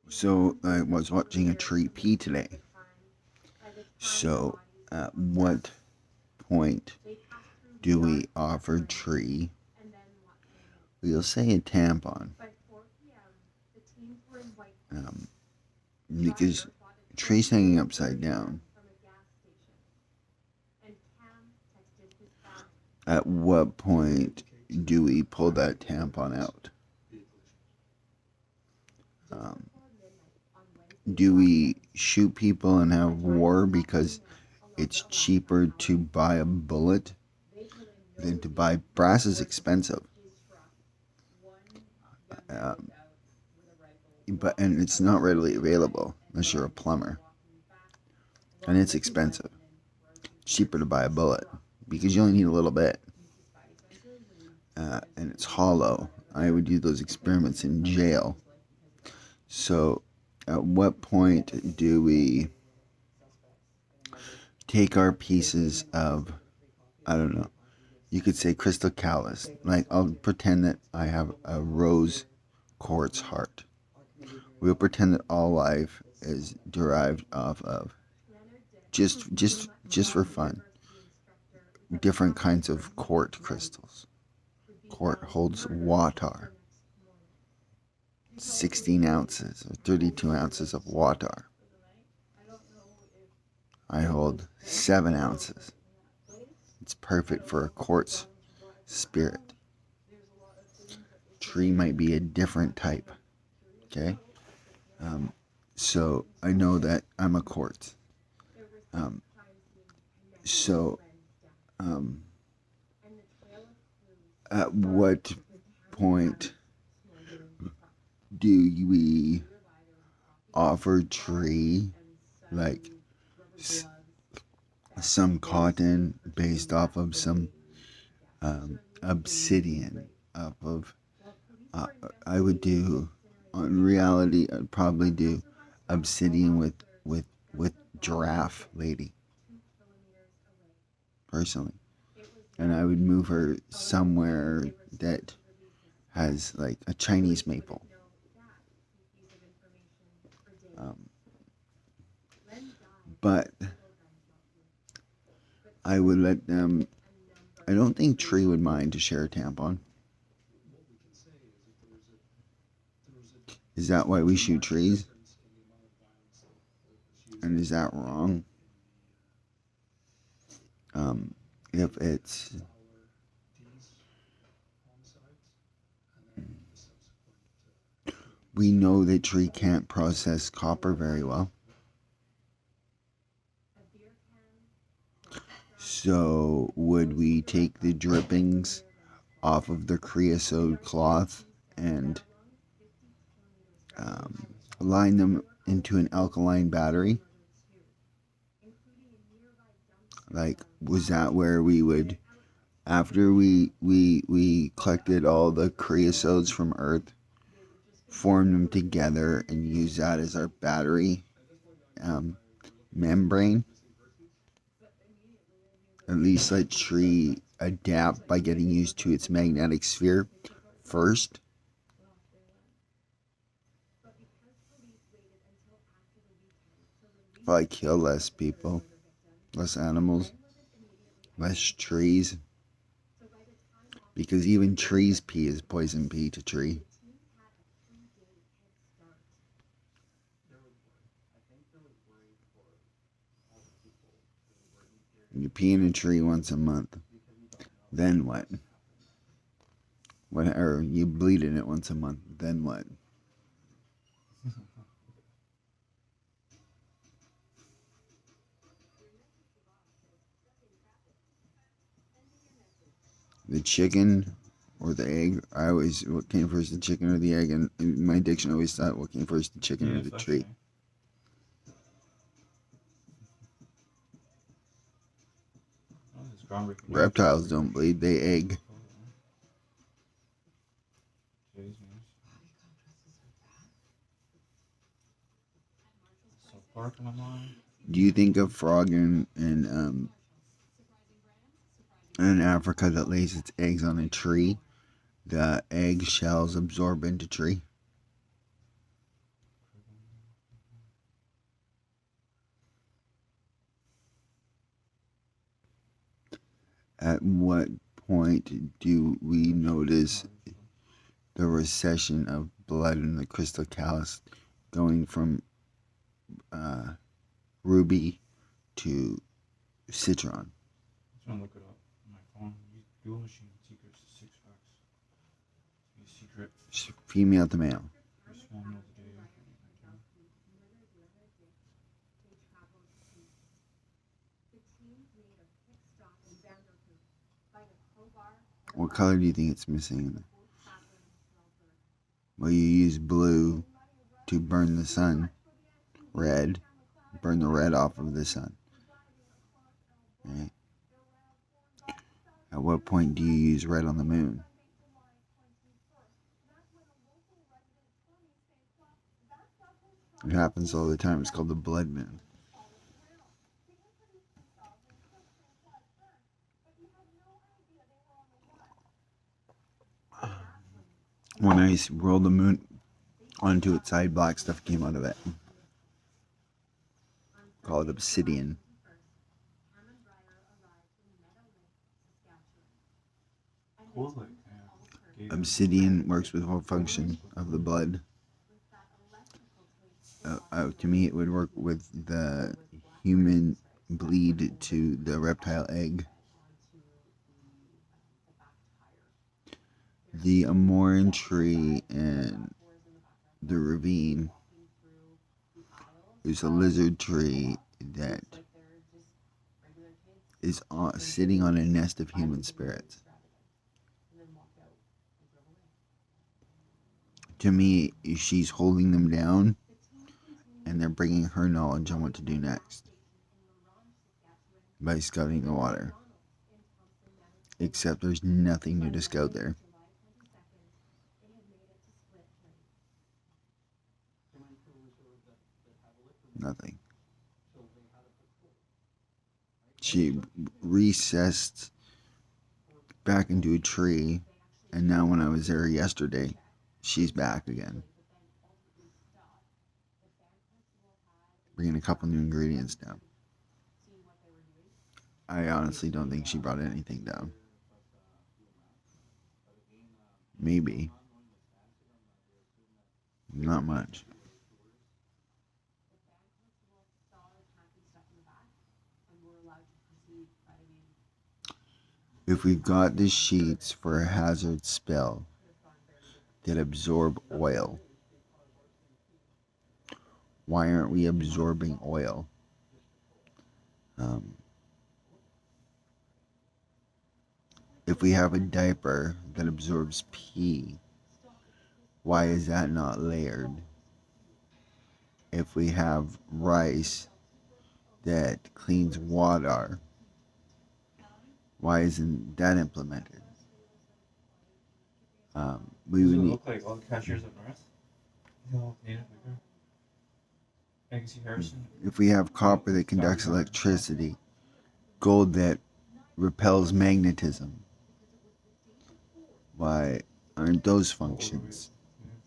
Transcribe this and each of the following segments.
So I was watching a tree pee today. So at what point do we offer tree? We'll say a tampon. Um, because tree's hanging upside down. At what point do we pull that tampon out? Um, do we shoot people and have war because it's cheaper to buy a bullet than to buy brass? Is expensive, um, and it's not readily available unless you're a plumber, and it's expensive. It's cheaper to buy a bullet because you only need a little bit, and it's hollow. I would do those experiments in jail. So, at what point do we take our pieces of, I don't know, you could say crystal callus. Like, I'll pretend that I have a rose quartz heart. We'll pretend that all life is derived off of just for fun, different kinds of quartz crystals. Quartz holds water, 16 ounces or 32 ounces of water. I hold 7 ounces. It's perfect for a quartz spirit. Tree might be a different type. Okay? So I know that I'm a quartz. Um, so, at what point do we offer tree like some cotton based off of some obsidian off of I would do on reality I'd probably do obsidian with giraffe lady personally, and I would move her somewhere that has like a Chinese maple. But I would let them. I don't think Tree would mind to share a tampon. Is that why we shoot trees? And is that wrong? If it's we know that tree can't process copper very well. So would we take the drippings off of the creosote cloth and line them into an alkaline battery? Like, was that where we would, after we collected all the creosotes from Earth, form them together and use that as our battery membrane? At least let tree adapt by getting used to its magnetic sphere first. Probably kill less people, less animals, less trees. Because even trees pee is poison pee to tree. You pee in a tree once a month. Then what? Or you bleed in it once a month. Then what? The chicken or the egg? I always, what came first, the chicken or the egg? And my addiction always thought, what came first, the chicken or the tree? Reptiles don't bleed, they egg. Do you think a frog in Africa that lays its eggs on a tree, the egg shells absorb into tree? At what point do we notice the recession of blood in the crystal callus going from ruby to citron? I'm gonna look it up on my phone. Dual machine secrets, 6 facts. A secret. Female to male. Small meal today. What color do you think it's missing? Well, you use blue to burn the sun. Red, burn the red off of the sun. Right? At what point do you use red on the moon? It happens all the time. It's called the blood moon. When I rolled the moon onto its side, black stuff came out of it. Called obsidian. Obsidian works with whole function of the blood. To me, it would work with the human bleed to the reptile egg. The amoran tree and the ravine is a lizard tree that is sitting on a nest of human spirits. To me, she's holding them down, and they're bringing her knowledge on what to do next by scouting the water. Except there's nothing new to scout there. Nothing. She recessed back into a tree, and now when I was there yesterday, she's back again. Bringing a couple new ingredients down. I honestly don't think she brought anything down. Maybe. Not much. If we've got the sheets for a hazard spell that absorb oil, why aren't we absorbing oil? If we have a diaper that absorbs pee, why is that not layered? If we have rice that cleans water, why isn't that implemented? We would look like all the cashiers up north. They all native liquor. I can see Harrison. If we have copper that conducts electricity, gold that repels magnetism, why aren't those functions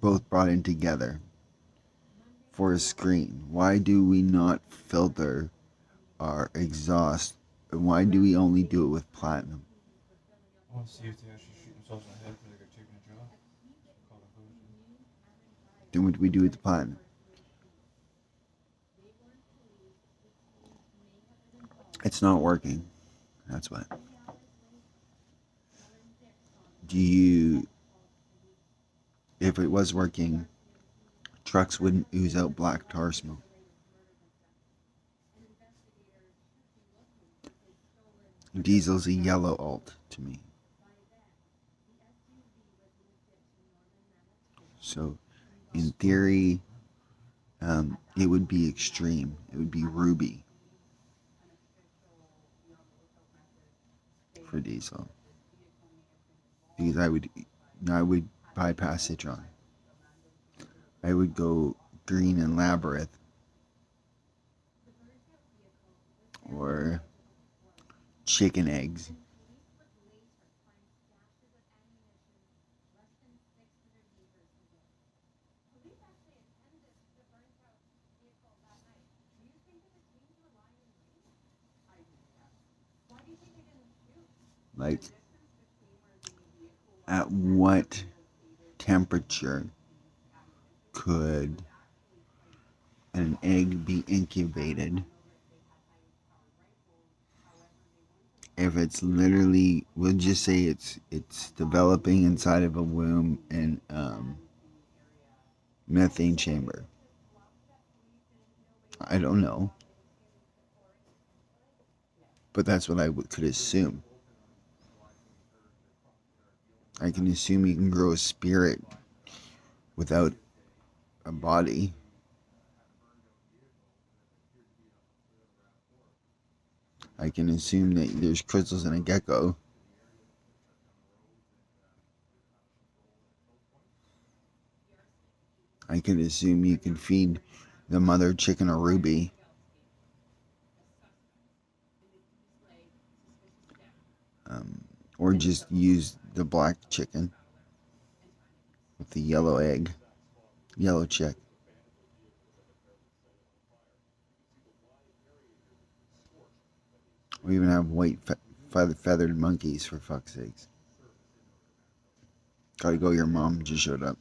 both brought in together for a screen? Why do we not filter our exhaust? And why do we only do it with platinum? I want to see if they actually shoot themselves in the head because they got taken a job. Then what do we do with the platinum? It's not working. That's what. If it was working, trucks wouldn't ooze out black tar smoke. Diesel's a yellow alt to me. So, in theory, it would be extreme. It would be ruby for diesel. Because I would bypass citron. I would go green and labyrinth, or chicken eggs. Like, at what temperature could an egg be incubated if it's literally, we'll just say it's developing inside of a womb and methane chamber. I don't know, but that's what I could assume. I can assume you can grow a spirit without a body. I can assume that there's crystals in a gecko. I can assume you can feed the mother chicken a ruby. Or just use the black chicken with the yellow egg, yellow chick. We even have white feathered monkeys, for fuck's sakes. Gotta go, your mom just showed up.